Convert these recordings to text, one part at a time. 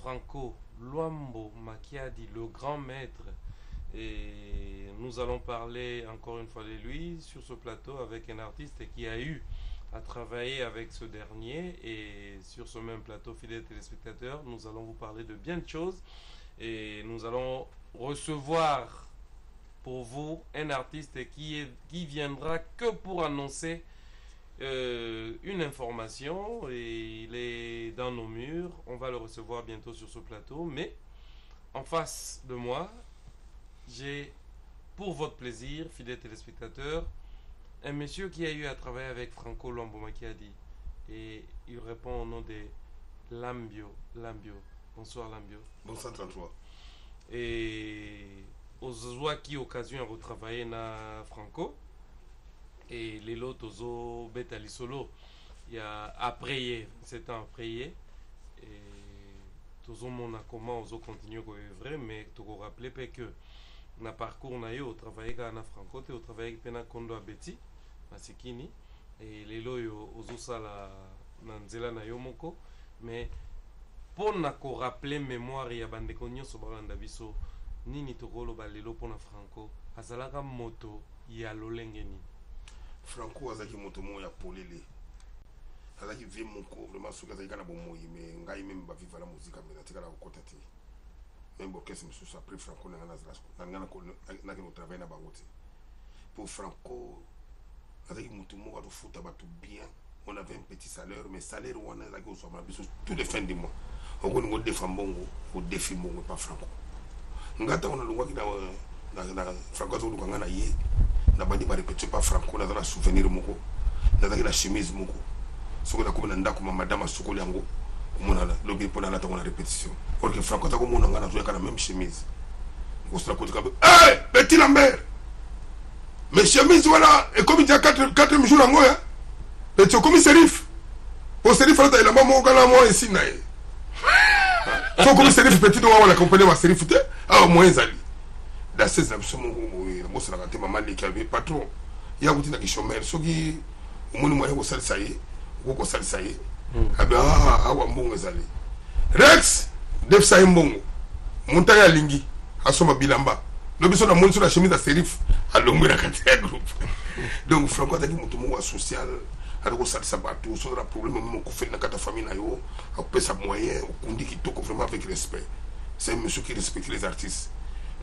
Franco Luambo Makiadi, le grand maître. Et nous allons parler encore une fois de lui sur ce plateau avec un artiste qui a eu à travailler avec ce dernier. Et sur ce même plateau, fidèles téléspectateurs, nous allons vous parler de bien de choses. Et nous allons recevoir pour vous un artiste qui viendra que pour annoncer une information, et il est dans nos murs. On va le recevoir bientôt sur ce plateau, mais en face de moi, j'ai, pour votre plaisir, fidèles téléspectateurs, un monsieur qui a eu à travailler avec Franco Luambo Makiadi, et il répond au nom de Lambio. Bonsoir Lambio. Bonsoir 33. Et aux qui occasion à retravailler na Franco. Et les lots tozo beta solo il y a après 7 ans après et tozo mon comment ozo continuer ko vrai, mais to rappeler que na parcours na yo travailler na Franco te travailler pena kondo abeti masikini et les lots yo ozo sala na nzela na yo moko, mais pour na ko rappeler mémoire ya bande konyo so balanda biso nini to golo balelo pona Franco azalaka moto ya lolenge ni Franco azaki moto mo ya polele. Azaki vie moko vraiment soki azaki kana bomoyi, mais ngai même ba vivre la musique mais natika la kokota ti. Même orchestre monsieur après Franco na ngana zrasko. Na ngana ko na ke no travail na bangote. Pour Franco azaki moto mo ka futa ba tout bien. On avait un petit salaire, mais salaire on a zaki so ma biso tous les fins du mois. On ko ngo defa mbongo, au défi mbongo pas Franco. Ngata on a longwa ki na Franco zo lukanga na ye. Na bandi ba répéter pas Franco na la souvenir moko na la chemise moko soko na komona ndako ma madame sokoli yango komona lobi pona na tangona répétition or que Franco ta komona ngana zo kana même chemise ko sera côté ka Petit Lambert mais chemise voilà et comme il y a 4 jours en goya petit comme serif au serif là il a maman kana moi ici na faut comme serif petit doit on accompagner ma serif te ah moins zali dans ces absolument moi c'est la raté maman les calme patron il y a beaucoup de chômeurs ceux qui au moins moi ça ça y est ko ça ça y est ah ben ah wa mbongo zali Rex def ça mbongo montaya lingi asoma bilamba no biso na monde sur la chemise à serif à longueur à quatre groupe donc Franco a dit mutu mo social alors ça ça partout sur le problème même ko fait na kata famille na yo a peut sa moyen au kundi qui toko vraiment avec respect. C'est un monsieur qui respecte les artistes.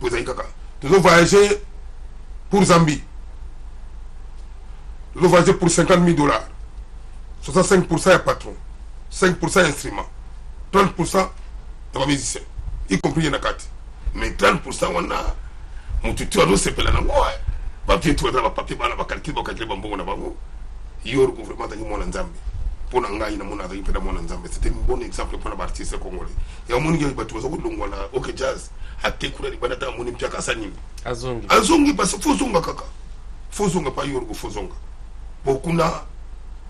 Vous avez kaka nous avons voyagé pour Zambie. Nous avons voyagé pour $50,000. 65% est patron. 5% instrument. 30% est musicien. Y compris Nakati. Mais 30% on a. Mon tuteur nous s'appelle là. Papier tout dans papier bana ba calcul ba calcul ba mbongo na bango. Yor gouvernement tangi mon Zambie. Pour ngai na mona tangi peda mon Zambie. C'était un bon exemple pour l'artiste congolais. Ya moni ngi batu zo kulungwa na OK jazz. Akekura ni bana ta moni mpaka sanyi. Azongi parce que fozonga kaka. Fozonga pa yor go fozonga. Bokuna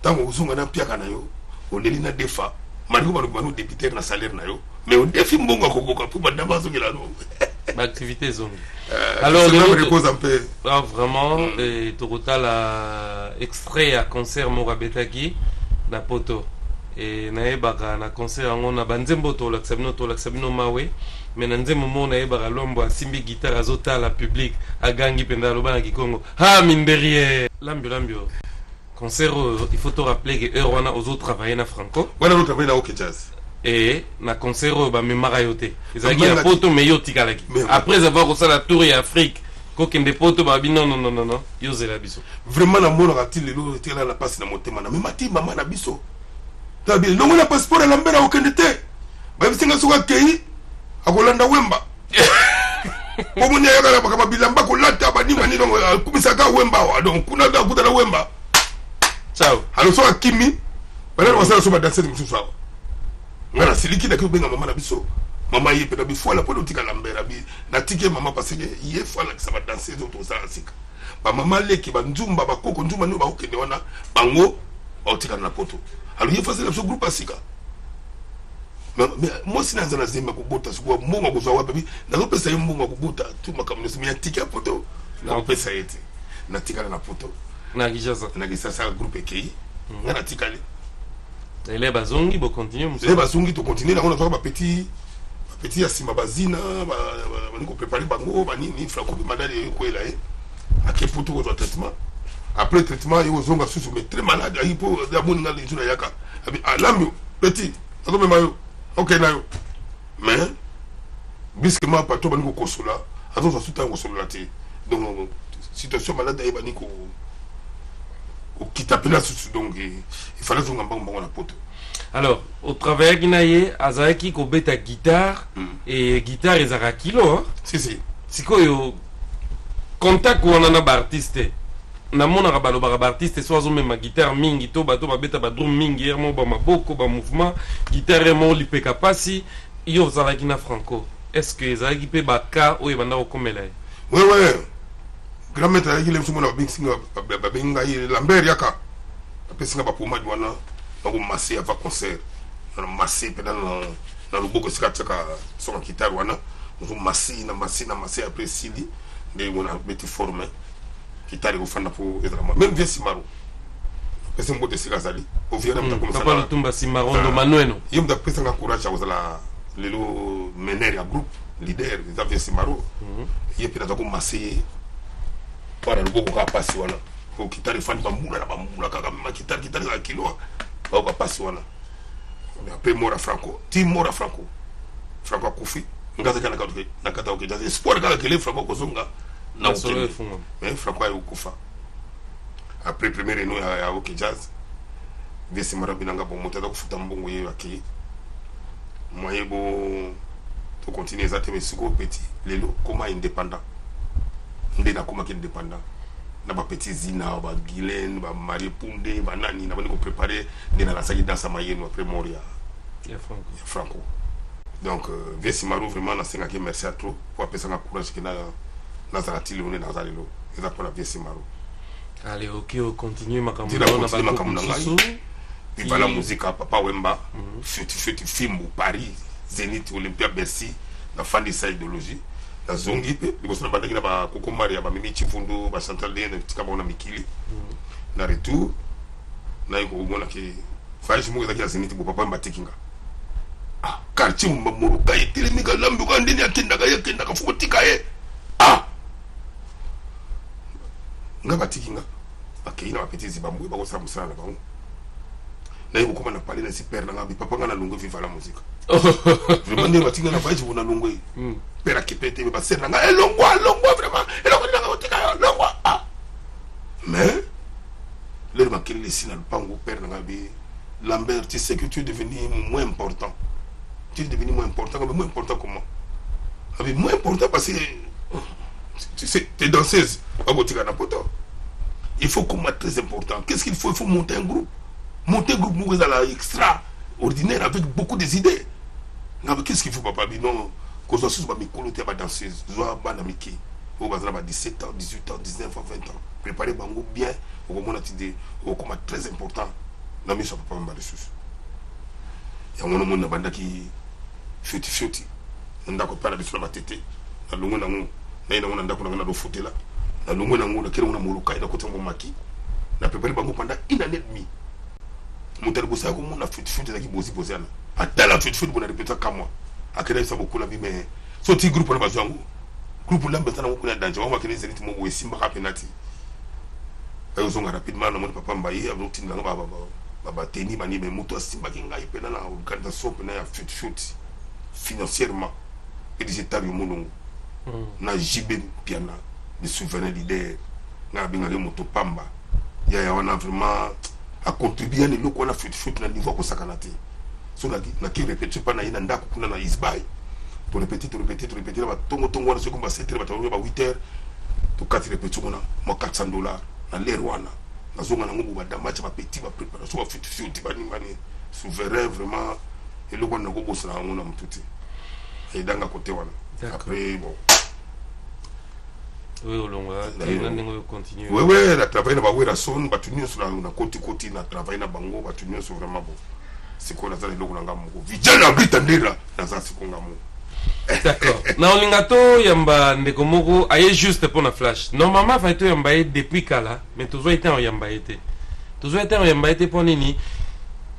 tango uzunga na mpaka na yo. Oleli na defa. Mari ko banu député na salaire na yo. Mais au défi mbonga ko boka pour badamba zo ngila no. Activité zone. Alors le un peu. Ah, vraiment Total a extrait à concert Morabetaki na poto et naebaka na concert ngo na banzembo to laksabino mawe mais na nzembo mo naebaka Luambo asimbi guitare azota la public agangi penda lobana kikongo ha mine derrière Lambio concert il faut te rappeler que heure wana ozo travailler na Franco wana no travailler na OK Jazz et na concert ba memara yote ezaki na poto mais yo tikalaki après avoir reçu la tour et Afrique kokende poto ba bi non yo zela biso vraiment na mona rati lelo était là la passe na motema na memati mama na biso tabi non na passeport à Lambert okende te ba bisinga suka kei akolanda Wemba ko munya yakala bakaba bilamba ko lata ba ni mani donc kumisaka Wemba wa donc kuna da kuta na Wemba ciao alors so akimi bana wasala so ba danser mususu sawa ngana siliki na kubenga mama na biso mama yepe na bifo la polo tika Lambert abi na tike mama parce que yefa la ça va danser auto ça sika ba mama leki ba nzumba ba koko nzumba no ba okende wana bango ba tika na poto alors yefa c'est le groupe asika mais moi si nanza na zema kubota sikuwa mbongo kuzwa wapi na zo pesa mbongo kubota tu makamno simi tike poto na pesa yete na tika na poto na kisasa groupe kei ngana tikali les bazongi bo continuer les bazongi to continuer na on a ba petit petit ya sima bazina baniko préparer bango banini Franco madali ko ela ake poto ko traitement après traitement yo zonga susu mais très malade ayi po ya moninga le juna yaka abi alamio petit azo me mayo OK na yo mais bisque ma pato baniko kosola azo so suta ko sola te donc situation malade ayi baniko au kitapena susu donc il fallait zonga bango na poto. Alors, au travail qui azaki ko beta guitare et guitare ezaka kilo. Si. Siko yo contact ko na ba artiste. Na mona ka balo ba artiste so azo mema guitare mingi to bato ba beta ba drum mingi mo ba maboko ba mouvement guitare mo lipeka pasi yo zalaki na Franco. Est-ce que ezaki pe ba ka o ebanda ko komela? Ouais. Grand maître ayaki le msumo na bixinga ba benga yi Lambert yaka. Apesinga ba poma dwana. On massé avant concert on a massé pendant dans le boko sikataka son guitare wana on massé après sili mais on a metti formé guitare au fanda pour être même bien simaro parce que mbo de sikazali au vieux même comme ça pas le tumba simaro do manueno yom da pesa courage aux la lelo mener ya groupe leader ils avaient simaro et puis on massé para le boko ka passer wana au guitare fanda bamula kaka ma guitare la kilo on va passer wana après mora Franco Franco akufi ngaza kana nakata oke jaze sport kaka kele Franco kozonga na okele mais Franco ayo kufa après première réunion ya oke jazz vesi marabinanga bon motata kufuta mbongo ye akili moye bo to continuer ça te mesiko petit lelo koma indépendant ndena koma ki indépendant na ba petit zina ba Guylaine ba Marie Poundé ba nani na bani ko préparer ndena la saki dans sa mayeno après Moria ya Franco donc Viesi Maru vraiment na senga ki merci à trop pour apesa na courage que na zaratili on na zalelo eza pour la Viesi Maru. Allez, OK, on continue makambo na ngai puis la musique Papa Wemba futi film Paris Zénith Olympia Bercy na fandi sa idéologie na zongi pe liboso na bandaki na ba Koko Maria ba Mimi Chifundu ba Chantal Lene tika bona mikili na retour na yiko mona ke faji mu ezaki ya Zénith bo papa mbatikinga quartier mu ka itile mika lambi ka ndeni akenda ka fukotika ye nga batikinga akina ba petits zibambu ba ko sa musala na bango na yiko koma na parler na super na ngabi papa nga na lungu viva la musique vraiment ne batinga na faji bona lungu pera kipete ba sena nga longwa vraiment eloko na otika longwa mais le makili les sina le pango père na ngabi Lambert, tu sais que tu es devenu moins important. Tu es devenu moins important, mais moins important comment? Mais moins important parce que tu sais, tu es danseuse. Il faut combattre très important. Qu'est-ce qu'il faut? Il faut monter un groupe. Monter un groupe, nous allons extraordinaire avec beaucoup des idées. Qu'est-ce qu'il faut, papa? Non, quand on soit ma danseuse, soit banamiki, on va 17 ans, 18 ans, 19 ans, 20 ans. Préparer bango bien, au moment où on combat très important. Na miso papa mba resus ya ngono mona bandaki foti ndako para biso na batete na lungu na ngu na ina ngona ndako na do fotela na lungu na ngu na kire ngona muluka ida kotembo maki na prepare bango panda ina net mi mutari bosa ko mona foti za ki bozi ana atala foti bona répéter comme moi akira isa beaucoup la vie mais so ti groupe na bazangu groupe lamba sana ko na danger wa makene Zénith mo we simba ka penalty ayo zonga rapidement na mona papa mba yi abouti na baba teni bani be moto simba kinga ipena na organisation pena ya fut financièrement et des états du monde na jibe piana de souverain leader na binga le moto pamba ya wana vraiment a contribuer ne loko na fut na niveau ko sakanate so na ki répéter pas na ina ndako kuna na isbay to répéter ba tongo wana so komba 7h ba 8h to 4 répéter mona mo $400 na l'air wana na zonga na ngubu ba damacha ba petit ba préparation ba futi ba nimani souverain vraiment et le wana ko bossa na ngona mtuti et danga côté wana après bon oui olonga on continue oui la travail na ba wera son ba tunio sur na côté na travail na bango ba tunio sur vraiment bon c'est quoi la zale loko na ngamu vijana bitandira na za sikonga mu. D'accord. Na olingato yamba ndeko moko aye juste pour na flash. Normalement fa to yamba depuis kala, mais toujours été en yamba été. Toujours été en yamba été pour nini?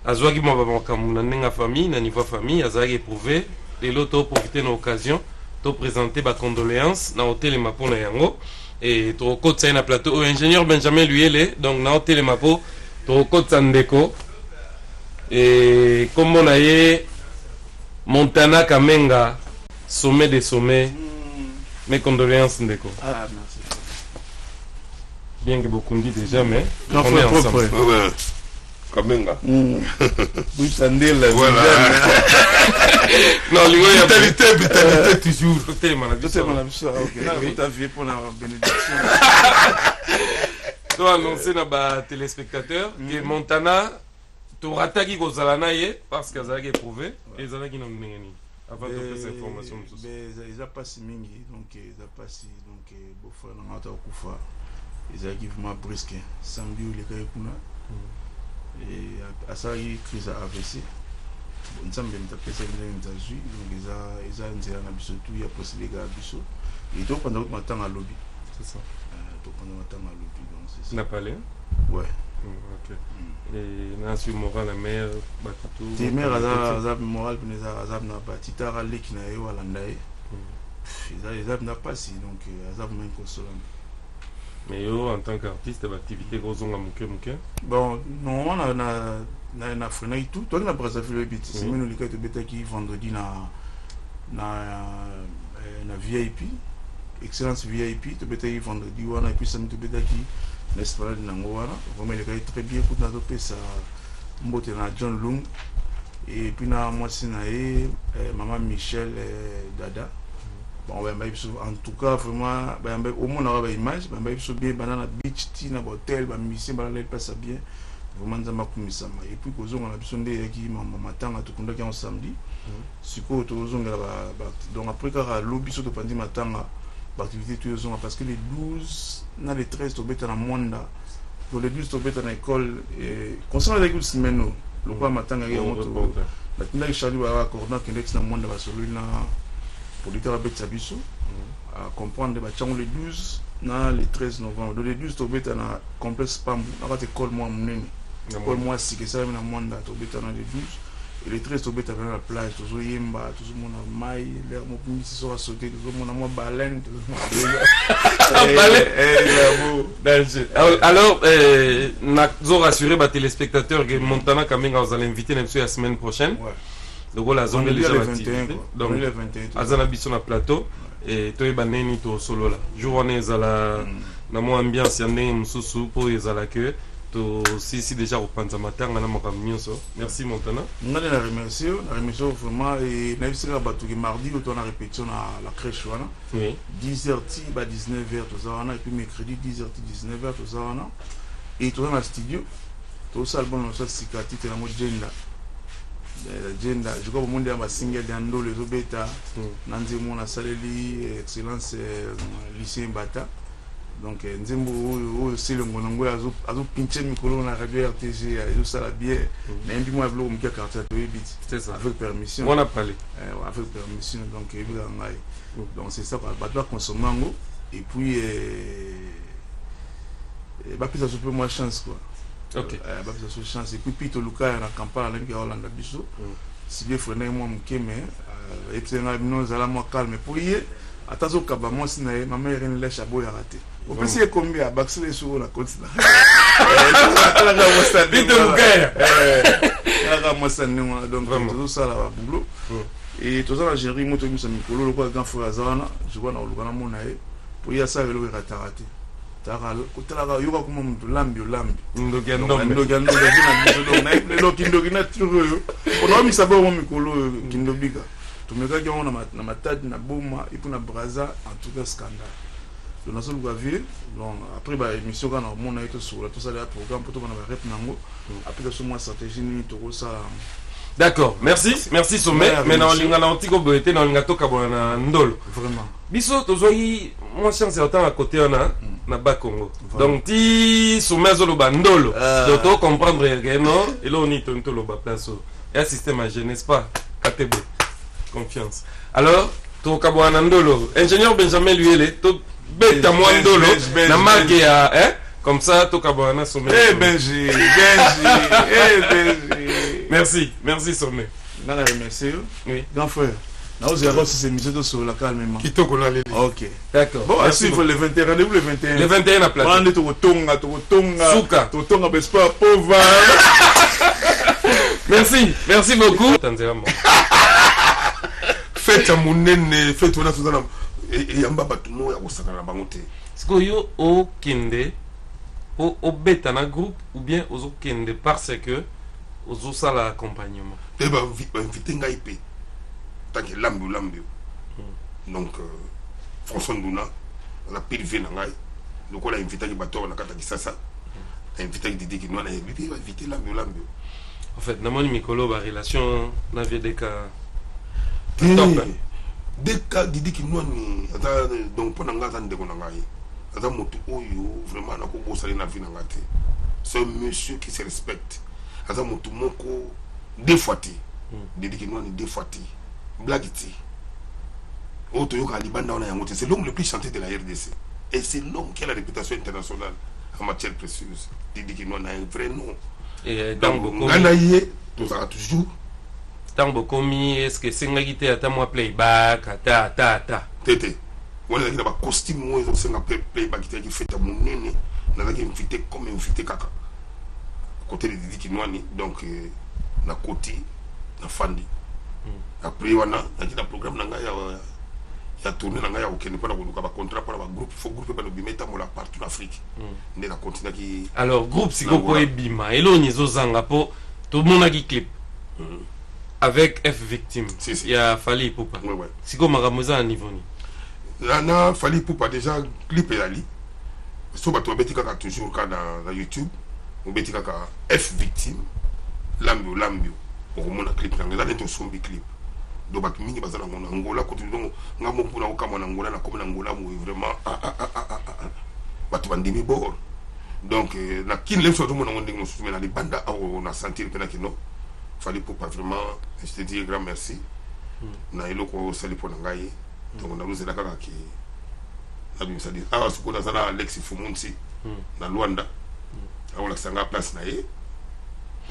Azwaki mo ba makamuna nenga famille na niveau famille azaki éprouvé les lots profiter de l'occasion de présenter ma condoléance na hôtel Mapo na yango et to côté na plateau ingénieur Benjamin Luyele donc na hôtel Mapo to côté ndeko et comme on a eu Montana Kamenga sommet des sommets mes condoléances ndeko. Ah merci. Bien que beaucoup me disent déjà mais on est ensemble. Kamenga. Oui, Sandel. Voilà. Non, vitalité toujours. Côté malade. OK. Tu as vu pour la bénédiction. Tu as annoncé na ba téléspectateurs que Montana tu rataki ko zalana ye parce que ça a éprouvé et ça qui n'a ngeni avant de faire cette information. Ils a pas si mingi donc ils a pas si donc beau frère na ngata okufa. Ils a qui vraiment brisque samedi ou les kayekuna. Et à ça il crise AVC bon ça me taper ça dans les États-Unis donc ils a nzela na biso tout il y a possible gars biso et donc pendant que matin à lobby c'est ça donc pendant matin à lobby donc c'est ça n'a pas l'air ouais OK et na sur moral la mère batutu tes mère azab moral puis azab na batita rale qui na yo alandaye ils a n'a pas si donc azab même consolant. Mais yo, en tant qu'artiste, l'activité gros on a muke. Bon, non, on a freiné tout. Toi, on a Brazzaville le beat. C'est même le cas de bêta qui vendredi na VIP, excellence VIP. Tu bêta qui vendredi on a et puis samedi tu bêta qui l'esplanade n'angoana. Vraiment le cas très bien. Écoute, na topé ça, mbote na John Lung et puis na moi c'est na maman Michel Dada. Bon, en tout cas, vraiment, au moins, on a une image, on a bien banana beach, tina hotel, musicien, banana passe bien. Vraiment, ça m'a commis ça. Et puis, on a besoin de qui matin à tout le monde samedi. Si quoi, donc après, quand à l'objet de pendant matin, l'activité tous les jours parce que les 12, les 13, tu es dans le monde. Pour les 12, tu es dans l'école. Concernant les semaines, le quoi matin, il y a un autre. La Charlie va accorder que l'ex dans le monde va se lever là. Pour à comprendre les 12 le 13 novembre. Donc les 12 tu es dans le complexe PAM, dans l'école moi moi si que ça dans le monde tu es dans les 12 et les 13 tu es dans la plage, tu es yemba, tout le monde a maille, l'air mon petit sera sauté, tout le monde a moi baleine, alors nous rassurer les téléspectateurs que Montana Kamenga vous allez inviter la semaine prochaine. Donc la zone déjà activité donc azana sur le plateau et toi baneni to solo là journée zala na mo ambiance ya ndenge mususu pour ezala que to si déjà au panzamata ngana makamio so merci Montana ngana la remercier vraiment et na bisika batu ki mardi to na répétition à la crèche wana oui 10h ba 19h to za wana et puis mercredi 10h 19h to za wana et to na studio to ça le bon so sikati te na mo jenda agenda je crois que le monde a single d'ando les obeta nanzemo na saleli excellence lycée Mbata donc nzembo c'est le ngongo azo pincher micro na radio RTG azo sala bien même puis moi vlo mkia quartier to bit c'est ça avec permission on a parlé avec permission donc donc c'est ça ba doit consommer ngo et puis ba plus ça peu moins chance quoi. OK. Bah ça chance et puis Pito Luka na campagne na Hollande biso. Si bien freiner moi mkeme et puis na nous allons moi calme pour y atazo kaba moi si na ma mère une lèche abo ya raté. Au plus c'est combien baxer sur la continent. La ga moi ça Pito Luka. La ga moi ça donc tout ça là boulot. Et tout ça la gérer moto biso mikolo le quoi grand frère azana je vois na lukana mona pour y ça le raté. Kutala yoka kuma mtu lambi ndogendo na lelo kindogina turu ono misabo mo mikolo kindobika tumeka ki ona na matadi na boma et na braza en tout cas scandale donc na solo gavir donc après ba émission kana mona eto sur tout ça le programme pour tout na rep nango après ça moi stratégie ni to ça. D'accord, merci Sommet. Maintenant, on a l'antico boité dans le toka bona ndolo. Vraiment. Biso tozoi moi chance autant à côté on a na bas Congo. Donc ti Sommet zo lo bandolo. Donc to comprendre que non, et là on y tonto lo ba place. Et un système à jeunesse pas KTB. Confiance. Alors, to kabwana ndolo. Ingénieur Benjamin Luyele, to beta moi ndolo na marque hein? Comme ça to kabwana Sommet. Benji. Merci Sommet. Dans la remercier. Oui. Grand frère. Non, vous avez aussi ces émissions sur la calme. Qui toque là, ok. D'accord. Bon, à suivre le 21. Rendez-vous le 21. Le 21 à plateau. Rendez-vous au Tonga. Souka. Tonga, mais pas pauvre. Merci beaucoup. Faites à mon nez, faites à Suzanne. Et Yamba Batumo, à Osaka Bangote. Est-ce que yo au Kende, au bêta na groupe ou bien au Kende parce que aux ça l'accompagnement. Et ben, inviter Ngaïpe. Tant que l'ambio. Donc, François Ndouna, on a privé Nangaï. Donc, on a invité les bateaux, on a invité Sasa. On a invité Didi qui nous a invité l'ambio. En fait, dans mon Mikolo, la relation n'avait des cas. Des cas Didi qui nous a donc pendant que nous avons moto oyo vraiment na ko bosali na vie na ngate. C'est un monsieur qui se respecte. Aza moto moko deux fois ti. Didi qui nous a deux fois ti. Blagiti. Oto yoka libanda on a yangote. C'est l'homme le plus chanté de la RDC. Et c'est l'homme qui a la réputation internationale en matière précieuse. Didi qui nous a un vrai nom. Et dans beaucoup. Nganaye, tout ça toujours. Tant bokomi, est-ce que c'est ngagite ata moi playback ta. Tete. On a dit un costume moi ils ont playback qui fait à mon nene. On a invité comme invité kaka. Côté de Didi Kinwani donc na Koti na Fandi. Après on a dit un programme nanga ya tourner nanga ya okene pour na ba contrat pour ba groupe faut groupe ba no bimeta mola partout en Afrique. Ndé na continent qui alors groupe siko ko ebima elo nizo zanga po tout le monde a clip. Avec F victime, il y a Fali Poupa. Ouais. Si comme Maramosa à niveau ni. Là, Fali Poupa déjà clip et ali. So bato betika ka toujours ka dans YouTube. On betika ka F victime. Lambio. On mona clip na ngala to sombi clip. Do bato mingi bazana ngona Angola ko tudongo ngamo puna okama na Angola na comme na Angola mo vraiment bato bandimi bor. Donc na kin le so to mona ngondingo so na libanda au na sentir pena kino. Fallait pour pas vraiment, je te dis grand merci. Na ilo ko sali pour ngai. Donc na luze la kaka ki na bi sali. Ah ce qu'on a ça Alexis Fumunsi na Luanda. Ah on la sanga place na ye.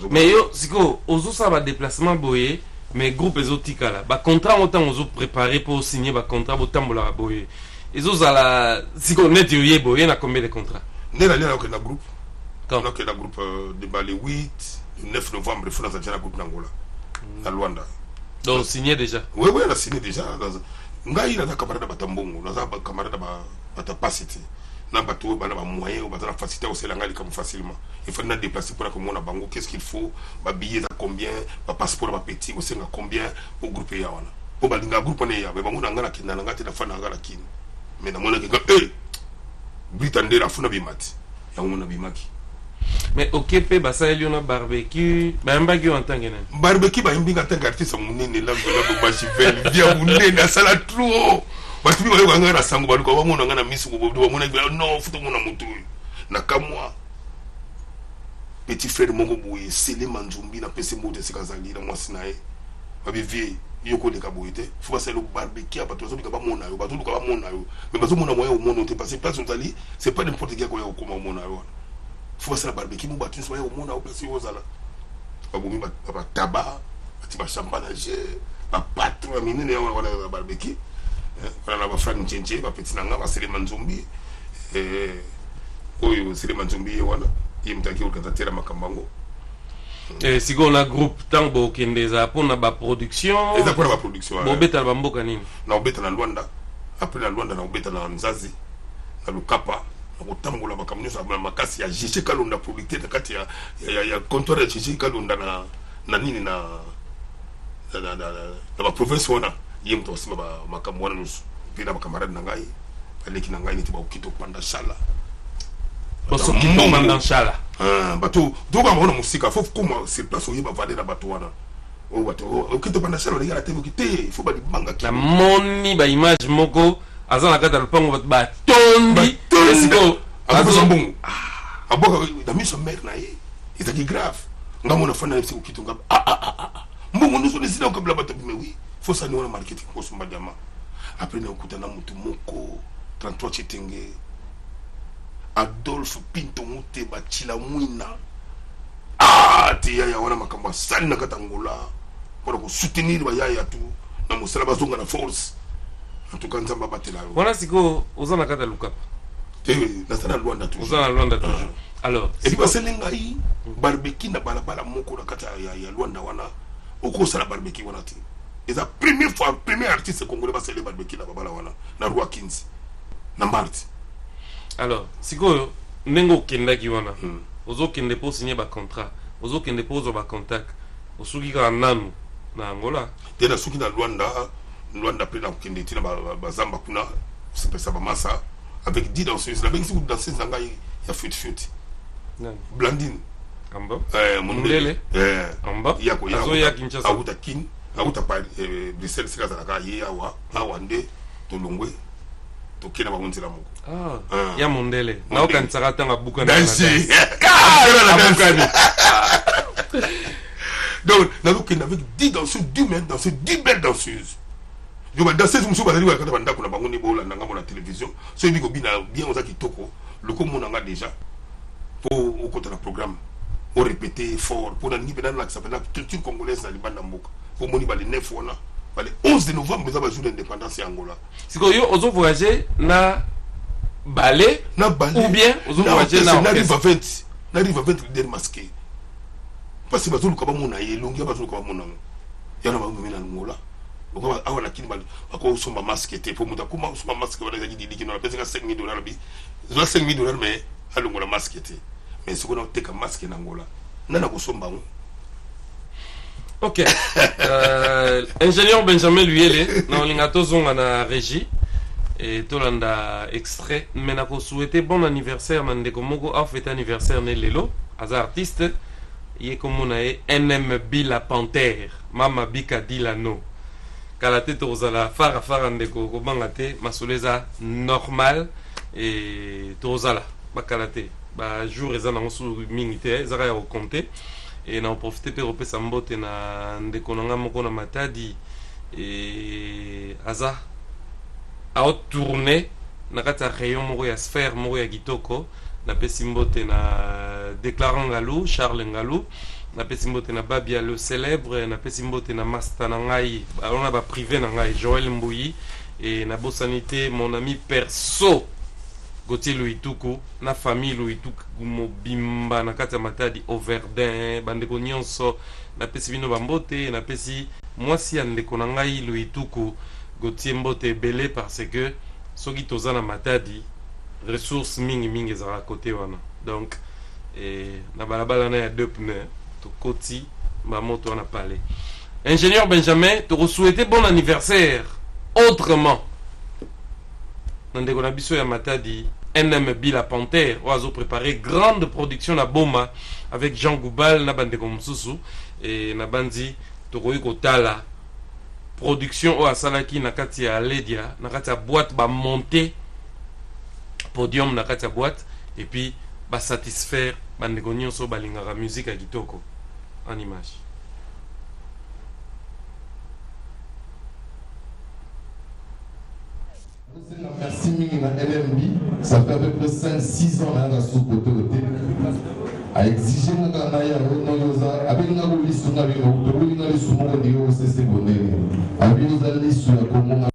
Mais yo siko ozo ça va déplacement boyer mais groupe exotica là. Ba contrat autant ozo préparer pour signer ba contrat autant bola boyer. Ezo zala siko net yo boyer na combien de contrats? Ne la lien na groupe. Quand on a que la groupe de Bali 8 le 9 novembre, il faut dans un groupe d'Angola, à Luanda. Donc, signé déjà? Oui, on a signé déjà. Ngai, il a des camarades à Batambongo, il a des camarades à Tapacité. Il y a des moyens, il y a des facilités aussi facilement. Il faut nous déplacer pour que mon bango, qu'est-ce qu'il faut, les billets à combien, le passeport à petit, aussi à combien pour grouper ya wana. Pour balinga groupe on est ya, mais bango nangala kin, nangati na fa nangala kin. Mais na mona que Britannique la funa bimati. Ya mona bimaki. Mais ok pe basa eliona barbecue bambaki en tant que barbecue ba imbinga tant qu'artiste munene lambo bachivel via munene asala trop batu bi ba ngana sango ba ko ba mona ngana misu ko ba mona non futo mona mutu na kamwa petit frère mongo boye sele manjumbi na pese mode sikazali na mwasi nae ba bi vie yoko le kaboite faut pas le barbecue ba to zo ba mona yo ba to ba mona yo mais ba zo mona moyo mona te passer place on tali c'est pas n'importe qui ko ya ko mona yo faut faire la barbecue mon bâtiment soit au monde au place aux ala baboumi ba tabac ba champagne ba patron minene wala barbecue wala ba frank chenche ba petit nanga ba sele manzumbi oyo sele manzumbi wala yimtaki ukazatera makambango si on a groupe tango kendeza pour na ba production eza pour ba production bo beta ba mboka nini na obeta na Luanda après na Luanda na obeta na Nzazi na Lukapa otambola makamnyo sa makasi ya Jiji Kalonda producteur na kati ya comptoir ya Jiji Kalonda na nini na ba province wana yemto osima ba makambo wana nusu pina ba camarade na ngai aleki na ngai niti ba ukito panda shala boso kito panda shala bato doba mona musika faut comment c'est place oyiba valer na bato wana o bato ukito panda shala les gars la télé kité faut ba di banga ki la moni ba image moko azana kata lupango ba tondi siko azongo aboka da mission mère na ye c'est grave ngamo na fana siko kitu ngam mbongo nusu ni sina kabla bato mais oui faut ça nous marketing pour son madama après na ukutana mtu moko 33 chitenge Adolphe Pinto Muteba Chila Mwina tia ya wana makambo sali na Katangola pour soutenir ba yaya tu na mosala bazonga na force en tout cas nzamba batela wana siko oza na kata lukapa te na Luanda toujours oza na Luanda toujours alors et puis basele ngai barbecue na balabala moko na kata ya Luanda wana okosala barbecue wana te eza première fois premier artiste congolais basele barbecue na balabala wana na Roi 15 na Marti. Alors sikoyo ndenge okendaki wana ozokende mpo signer bacontrat ozokende mpo ozwa bacontact osuki kaka nanu na Angola te na suki na Luanda mpe na kokende tina bazamba kuna sepesa bamasa avec 10 danseuses avec 10 danseuses na ngai ya fut Blandine Amba Mundele Amba yako azoya Kinshasa auta kin auta pa Bruxelles sika za ka ye awa nde tolongwe tokena bakonzela moko ya Mundele na okanisaka tanga buka na danse donc na lokenda avec 10 danseuses 10 belles danseuses je vais danser sur bazali wa kata banda kuna bango ni bola nanga mona télévision so biko bina bien oza kitoko loko mona nga déjà pour au côté la programme au répéter fort pour na nibena na ça la culture congolaise na libanda mboka pour moni ba le 9 wana ba le 11 de novembre za ba jour d'indépendance ya Angola siko yo ozo voyager na ballet ou bien ozo voyager na rive 20 der masqué parce que bazulu kaba mona yelongi bazulu kaba mona yana ba mena Angola awa lakini bali ako soma masque te pour muta kuma soma masque wala zaji didi kino pesa $5,000 bi zo $5,000 mais alongo la masque te mais siko na teka masque na Angola nana ko somba ngo. OK. Ingénieur Benjamin Luyele na lingato zonga na régie et tolanda extrait mais na ko souhaiter bon anniversaire na ndeko moko a fête anniversaire ne lelo az artiste ye komona e NMB la panthère mama bika dilano kala te tozala fara ndeko kobanga te masoleza normal et tozala bakala te ba jour eza na mosu mingi te ezaka ya kokonte et na profiter pe repesa mbote na ndeko nanga moko na Matadi et aza a tourner na kata rayon moko ya sphère moko ya kitoko na pesi mbote na déclarant Ngalou Charles Ngalou na pesi mbote na Babia le célèbre na pesi mbote na master na ngai on a ba privé na ngai Joël Mbouyi et na bosanité mon ami perso Gauthier Louituku na famille Louituku mobimba na kata Matadi Overdin bandeko nyonso na pesi bino bambote na pesi mwasi ya ndeko na ngai Louituku Gauthier mbote belé parce que soki toza na Matadi ressources mingi ezala côté wana donc na balabala na ya 2 pneus to koti ba moto na parler. Ingénieur Benjamin te souhaiter bon anniversaire autrement ndeko na biso ya Matadi NMB la panthère oazo préparer grande production na Boma avec Jean Goubal na bandeko mususu et na bandi to koyi kotala production o asalaki na kati ya Ledia na kati ya boîte ba monter podium na kati ya boîte et puis ba satisfaire bandeko nyonso balingaka musique ya kitoko en image. Merci mingi na LMB, ça fait à peu près 5-6 ans là sous côté a exigé na kana ya no yoza abinga ko lisu na bino to bino lisu mo ndio sese bonere abinga lisu ya komo.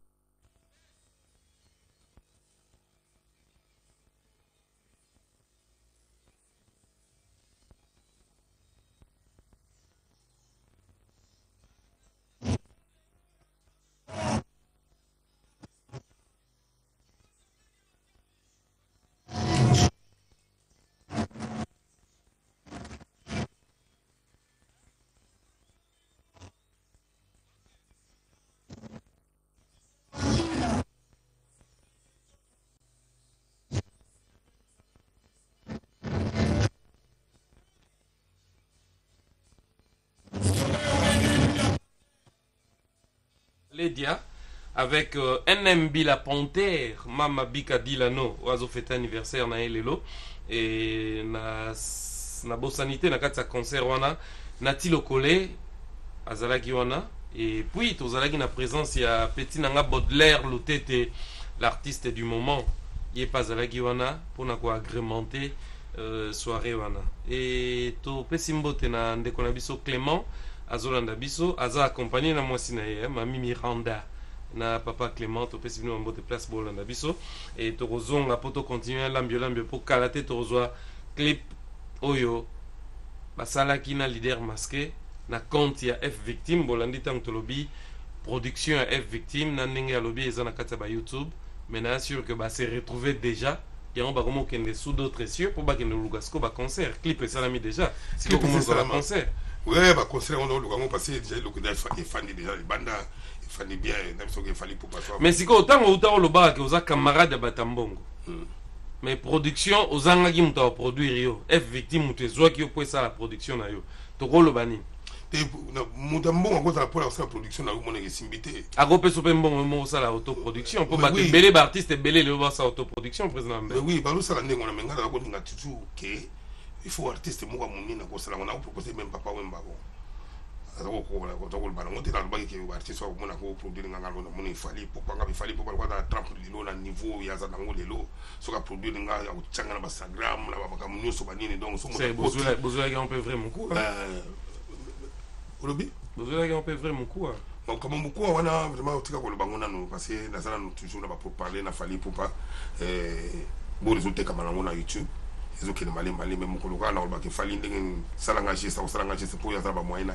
Ledia avec NMB la panthère Mama Bika Dilano oazo fête anniversaire na elelo et na bosanité na kati ya concert wana Nati Lokole azalaki wana et puis tozalaki na présence ya petit nanga Baudelaire Lutete l'artiste du moment ye pas azalaki wana pona ko agrémenter soirée wana et to pesi mbote na ndeko na biso Clément azolanda biso aza accompagné na mwasi na ye mami Miranda na papa Clément topesi bino mbote place bolanda biso et tokozonga po to continuer lambio po kalate tozwa clip oyo basalaki na leader masqué na compte ya F victime bolandi tango tolobi production ya F victime na ndenge ya lobi eza na kati ya ba YouTube mais na sûr que ba se retrouver déjà yango bakomo kende sous d'autres cieux po bakende lugasko ba concert clip esalami déjà si Clip komo esalama. za concert Ouais, bah concert on a le gamin passé déjà le coup il fani déjà les bandes il fani bien même ce qu'il fallait pour passer. mais siko otango uta olobaka ke oza camarade ya batambongo mais production ozangaki moto aproduire yo F victime moto ezwaki yo po esala production na yo tokoloba nini Moutambon encore la pour la production na mon esimbité. akopesa mpe mbongo mo osala autoproduction po Mais bato oui. ebele baartiste ebele lelo basala autoproduction président Mais mbe oui, bah nous ça la ndenge on a menga la ko ninga tutu que il faut artiste mo moni na ko sala on a proposé même papa wemba ko. Alors ko la ko to ko bana ngote na baki ke artiste wa mona ko produire nga ngalo na moni il fallait pour pas il fallait pour pas da 30 lilo na niveau ya za nango lelo so ka produire nga ya uchanga na Instagram na baka munyoso banini donc so mo c'est besoin on peut vraiment coup Olobi besoin on peut vraiment coup bon comme beaucoup on a vraiment tika ko le bangona no parce que na sala nous toujours là pour parler na fallait pour pas bon les autres comme na YouTube les autres qui malé même ko loka na ba ke fallait ndenge sala nga geste sala nga geste pour ya za ba moyen na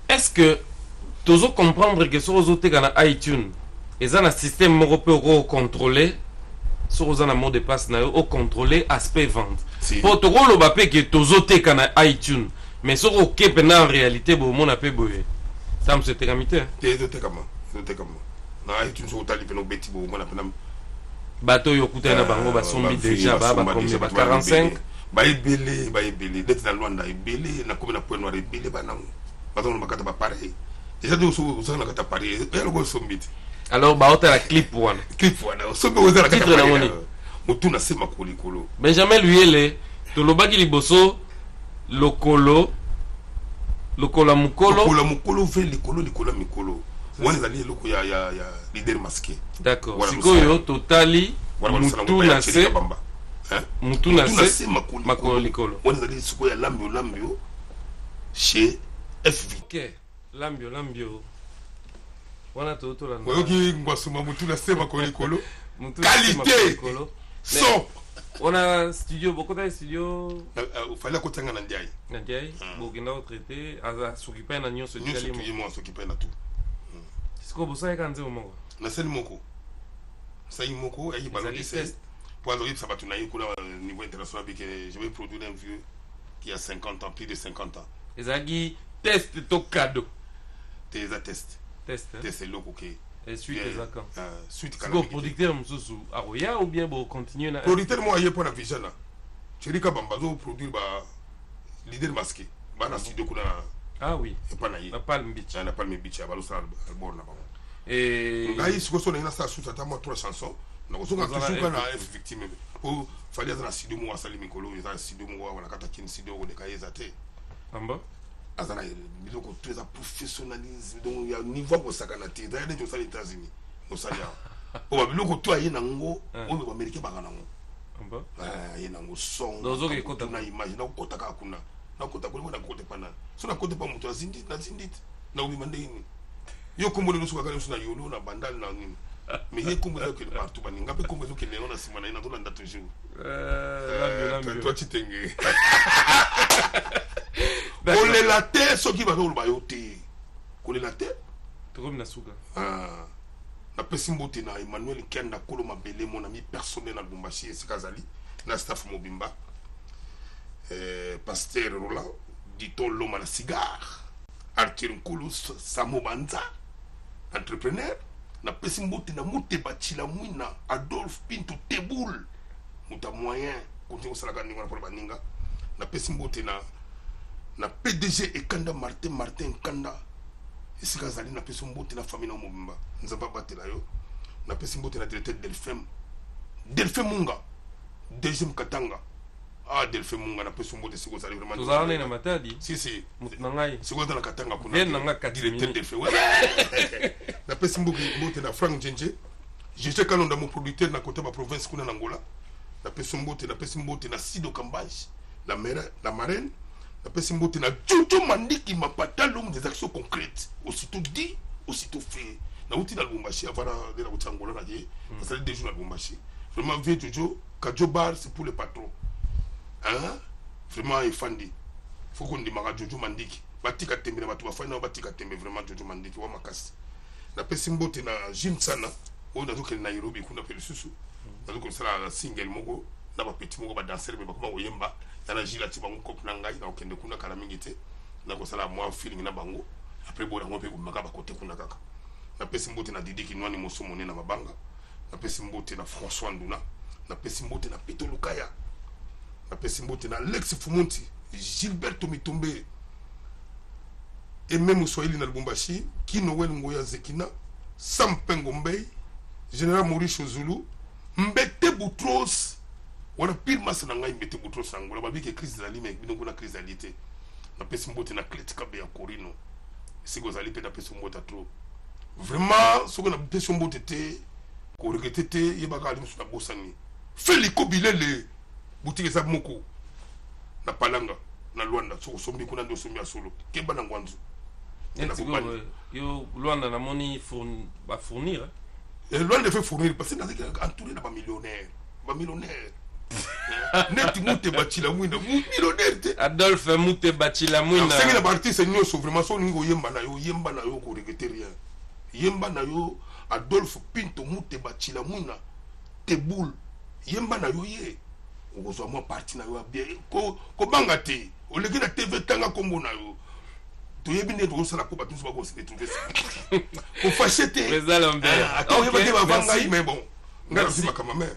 est-ce que tozo comprendre que sur aux autres na iTunes eza na système moko pe ko contrôler sur aux na mot de passe na yo au contrôler aspect vente Si. po tokoloba pe que tozo te na iTunes mais sur OK en réalité bo mona pe boye ça me c'était kamité les autres comme na iTunes so tali pe no beti bo mona pe na bato yo kuta na bango ba sombi déjà ba combien ba 45 ba ebele d'être dans Luanda ebele na comme na point noir ebele ba nango ba donc makata ba pareil déjà donc so na kata pareil et le go sombi alors ba ota la clip wana clip wana so be oza na kata Titre na pareil moni. mutuna sema kolikolo Benjamin Luyele tolobaki liboso lokolo mukolo kola mukolo ve likolo mikolo wana ezali eloko ya leader masqué d'accord Voilà, sikoyo totali mutu na se mutu na se makolo likolo wana ezali sikoyo ya lambio chez FV ok lambio wana totola oyoki ngwasuma mutu na se makolo likolo mutu na se makolo qualité likolo son wana studio bokota studio fallait akotanga na ndiaye na ndiaye bokenda kotraite aza s'occuper na nyonso nyonso tikali tuye mo s'occuper na tout sikoyo bosalaka nzeo moko nasali moko sai moko ayi balongi c'est pour aller ça va tout naïe pour niveau international que je vais produire un vieux qui a 50 ans plus de 50 ans ezalaki test to cadeau tes test c'est loko que et suite ezaka suite sikoyo producteur mosusu akoya ou bien bocontinue na producteur moi aye pour la vision là Chérika Bambazo produire ba leader masqué bana studio kuna ah oui et pas naïe na Palm Beach na Palm Beach ba lo sa bord na ba et ngai siko so na sa sous ta moi 3 chansons na ko so ka tusuka na F victime o fallait dans studio mo asali mikolo za studio mo wana kata kin studio ko de kaeza te amba azana biloko très professionnalisme donc ya niveau ko sakana te da ne josali États-Unis no salia o ba biloko to aye nango o ba americain ba nango amba aye nango son dozo ke kota na image na kota ka kuna na kota ko na kota pana so na kota pa mutu azindit na ubi mandeni yo kombo le suka kana suna yolo na bandal na nini mais ye kombo za ke partout ba ninga pe kombo zo ke le na simana ina to landa toujours lambio toi titenge kolela te soki bazoloba yo te kolela te tokomi na suka napesi mbote na Emmanuel Kenda kolo mabele mon ami personnel na Lubumbashi esika azali na staff mobimba Pasteur Roland Dito Loma na cigare Arthur Nkulu Samo Banza entrepreneur napesi mbote na Muteba Chila Mwina Adolphe Pinto Teboul muta moyen continue salaka ninga na baninga napesi mbote na PDG Ekanda Martin Kanda esika azali na pesi mbote na famille na mobimba nzamba batela yo na pesi mbote na directeur Delphin Munga deuxième Katanga Delphin Munga na pesi mbote siko azali vraiment tozalana na matadi si mutu na ngai siko azali na Katanga kuna ven na nga directeur Delphin na pesi mbote na Frank Njenje Jeje Kalonda mon producteur na côté ba province kuna na Angola na pesi mbote na Sido Kambaji la marraine Après, c'est mbote na Jojo Mandiki m'a pas l'homme des actions concrètes. Aussitôt dit, aussitôt fait. Na outi na Lubumbashi, avant de la Outangola, na ye, ça fait 2 jours na Lubumbashi. Vraiment, vieux Jojo, Kajo Bar, c'est pour les patrons. Hein? Vraiment, il fandi. Il faut qu'on démarre Jojo Mandiki. Batika tembe na batu bafana batika tembe vraiment Jojo Mandiki wa makasi. Na pesi mbote na Jim Sana, o na zoke na Nairobi kuna pele susu. Na zoke sala single moko na ba petit moko ba danser be bakoma oyemba. Na jila ti bango kop na ngai na okende kuna kala mingi te. Na ko sala moi feeling na bango. Après bola ngope ko maka ba kote kuna kaka. Na pesi mbote na Didi Kinwani Mosomone na mabanga. Na pesi mbote na François Nduna. Na pesi mbote na Peto Lukaya. Na pesi mbote na Alex Fumunti, Gilberto Mitombe. Et même Swahili na Lubumbashi, Kinoel Ngoya Zekina, Sampengo Mbey, Général Maurice Zulu, Mbete Boutros, wana pire masse na ngai Mbete Boutros Angola, babi ke crise zali mais bino kuna crise zalité. Na pesi mbote na Kletika be ya Korino. Siko zali pe na pesi mbote trop. Vraiment, soko na pesi mbote te, ko regete te, yebaka ali musu na bosani. Feliko bilele, boutique sa moko. Na Palanga, na Luanda, soko sombi kuna ndo sombi ya solo. Keba na Ngwanzu. Yo Luanda na moni va fournir. Luanda fait fournir parce que dans entouré de millionnaires. Millionnaires. Net Moute Bachila Mouina, millionnaire. Adolphe Moute Bachila Mouina. C'est que la partie c'est nous vraiment son ningo yemba na yo ko regretter rien. Yemba na yo Adolphe Pinto Moute Bachila Mouina. Teboul. Yemba na yo ye. Ozo moi parti na yo bien ko bangate. O leki na TV tanga kombo na yo. Tu es bien de ça la coupe à tous va se retrouver ça. Pour fâcher tes. Attends, il va dire avant mais bon. Merci ma caméra.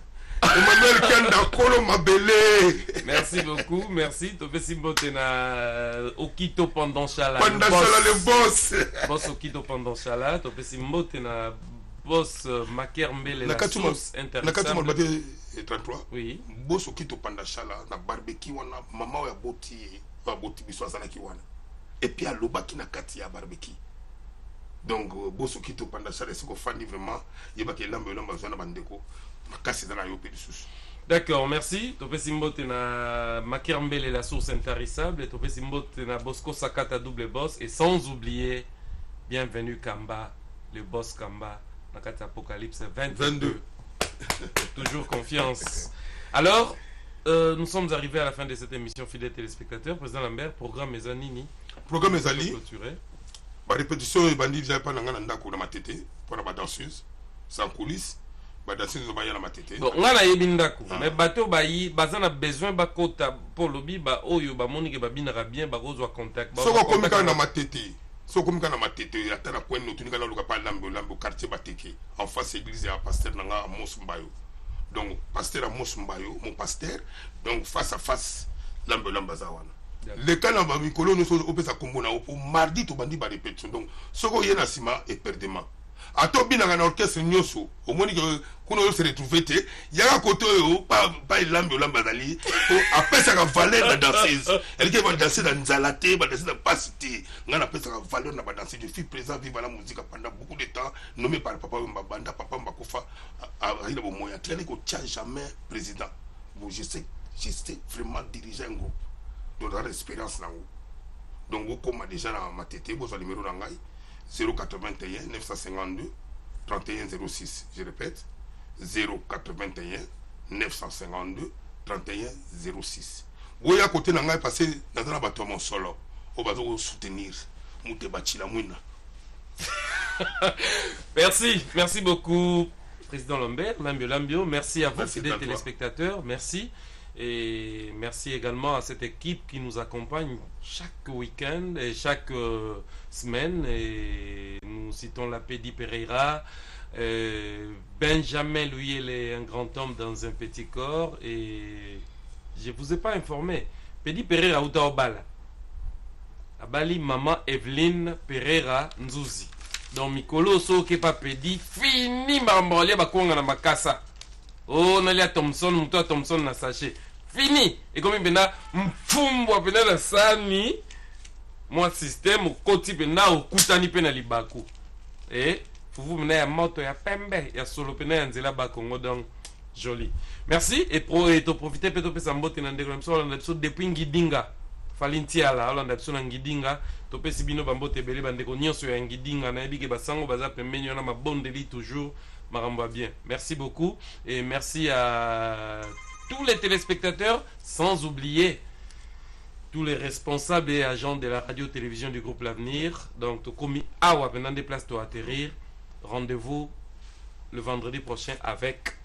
Emmanuel Kanda Kolo Mabele. Merci beaucoup, merci. Tu fais Simbote na Okito pendant Chala. Pendant Chala le boss. Boss Okito pendant Chala. Tu fais Simbote na boss Makermbele la source intéressante. Nakatu Mabate 33. Oui. Boss Okito pendant Chala na barbecue wana mama ya boti biso azala ki wana. Et puis à l'obaki na kati ya barbecue. Donc boss Okito pendant Chala c'est qu'on fani vraiment yebaki lambe zona bandeko. D'accord, merci. Topé Simbote na Makermbele la source intarissable. Et Topé Simbote na Bosco Sakata double boss. Et sans oublier, bienvenue Kamba, le boss Kamba, Nakata Apocalypse 22. Toujours confiance. Alors, nous sommes arrivés à la fin de cette émission, fidèles téléspectateurs. Président Lambert, programme Ezanini. Programme Ezali. La répétition est bandit, j'avais pas l'angana pour ma tété, pour la danseuse, sans coulisses. Bon, ngana yebindako mais bato bayi bazana besoin bakota pour lobi ba oyo ba moni ke ba binaka bien ba kozwa contact ba soko komika na matete soko komika na matete atana kwenu tunika na luka pa lambo quartier bateke en face église ya pasteur nanga Amos Mbayo. Donc pasteur Amos Mbayo mon pasteur, donc face à face lambo zawana le kana ba mikolo no so opesa kombo na o mardi to bandi ba répétition. Donc soko yena sima et perdement ato binanga na orchestre nyoso omoni que kuno se retrouver te yaka koto yo pa lambe zali apesa ka valeur na danseuse elle qui va danser dans nzalate va danser dans pasité ngana apesa ka valeur na ba danseuse. Je suis présent vivre la musique pendant beaucoup de temps nommé par papa Mbabanda papa Mbakufa il a moyen traîner ko tient jamais président. Bon je sais vraiment diriger un groupe de la expérience là. Donc vous comme déjà dans ma tête vous numéro na ngai 081 952 31 06. Je répète, 081 952 31 06. Vous à côté n'a passé dans un bateau mon solo. On va vous soutenir. Moute Bachila Mouina. Merci beaucoup, Président Lambert, Lambio. Merci à vous, fidèles téléspectateurs. Merci. Et merci également à cette équipe qui nous accompagne chaque week-end et chaque semaine. Et nous citons la Pedi Pereira, Benjamin, lui, il est un grand homme dans un petit corps. Et je ne vous ai pas informé. Pedi Pereira Oudaobala. Abali, maman Evelyne Pereira Nzuzi. Donc, Mikolo, so ke pa Pedi, fini mbambolia bakonga na makasa. Oh, nalia Thompson, mutoa Thompson na sachet. Fini. Et comme il bena mfumbo pena na sani, moi système koti pena okutani pena libaku. Et fufu mena ya moto ya pembe ya solo pena ya nzela ba Congo donc joli. Merci et to profiter peut-être sambote na ndeko mso na depuis Ngidinga. falintiala olanda biso na ngidinga topesi bino bambote ebele bandeko nyonso ya ngidinga nayebi ke basango baza pembeni wana mabondeli toujours makambo bien. Merci beaucoup et merci à tous les téléspectateurs, sans oublier tous les responsables et agents de la radio-télévision du groupe L'Avenir. Donc, Tokomi Awa, pendant des places pour atterrir. Rendez-vous le vendredi prochain avec